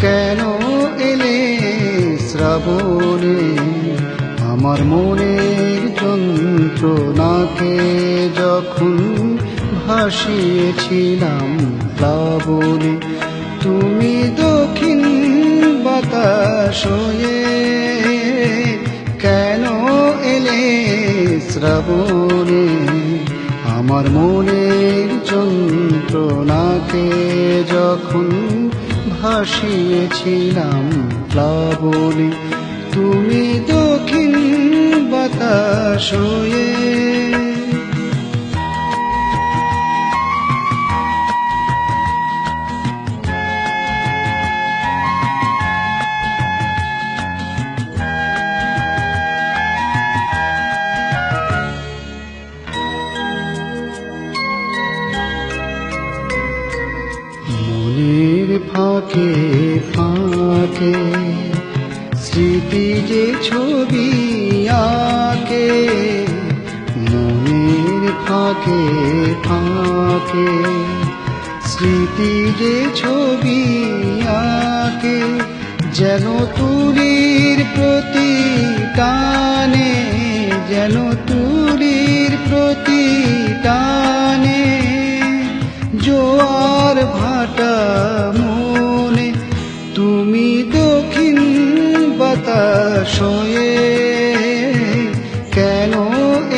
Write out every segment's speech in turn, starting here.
কেন এলে শ্রাবণে আমার মনের যন্ত্রণাকে যখন ভাসিয়েছিলাম প্লাবনে। তুমি দক্ষিণ বাতাস হয়ে কেন এলে শ্রাবণে আমার মনের যন্ত্রণাকে যখন ভাসিয়েছিলাম প্লাবনে। তুমি দক্ষিণ বাতাস হয়ে মনের ফাঁকে ফাঁকে স্মৃতি যে ছবি আঁকে, মনের ফাঁকে ফাঁকে স্মৃতি যে ছবি আঁকে, যেন তুলির প্রতি টানে, যেন তুলির প্রতি টানে জোয়ার ভাটা মনে। তুমি দক্ষিণ বাতাস হয়ে কেন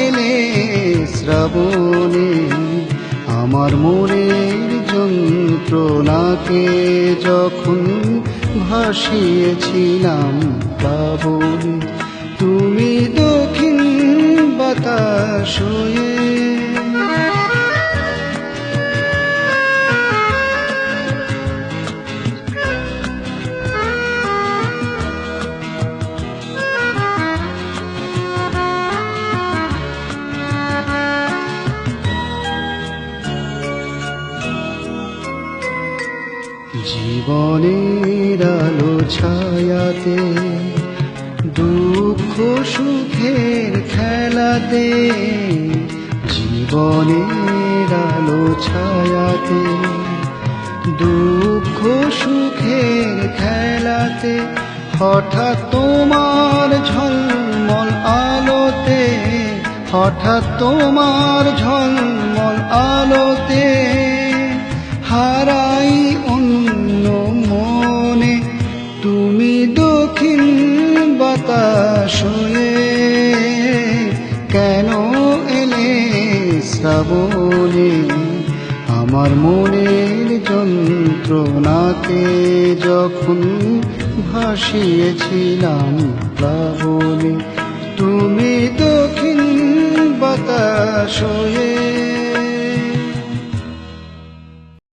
এলে শ্রাবণে আমার মনের যন্ত্রণাকে যখন ভাসিয়েছিলাম প্লাবনে। তুমি দক্ষিণ বাতাস হয়ে জীবনের আলো ছায়াতে দুঃখ সুখের খেলাতে, জীবনের আলো ছায়াতে দুঃখ সুখের খেলাতে, হঠাৎ তোমার ঝলমল আলোতে, হঠাৎ তোমার ঝলমল আলোতে হারাই অন্য মনে। তুমি দক্ষিণ বাতাস হয়ে কেন এলে শ্রাবণে আমার মনের যন্ত্রণাকে যখন ভাসিয়েছিলাম প্লাবনে। তুমি দক্ষিণ বাতাস হয়ে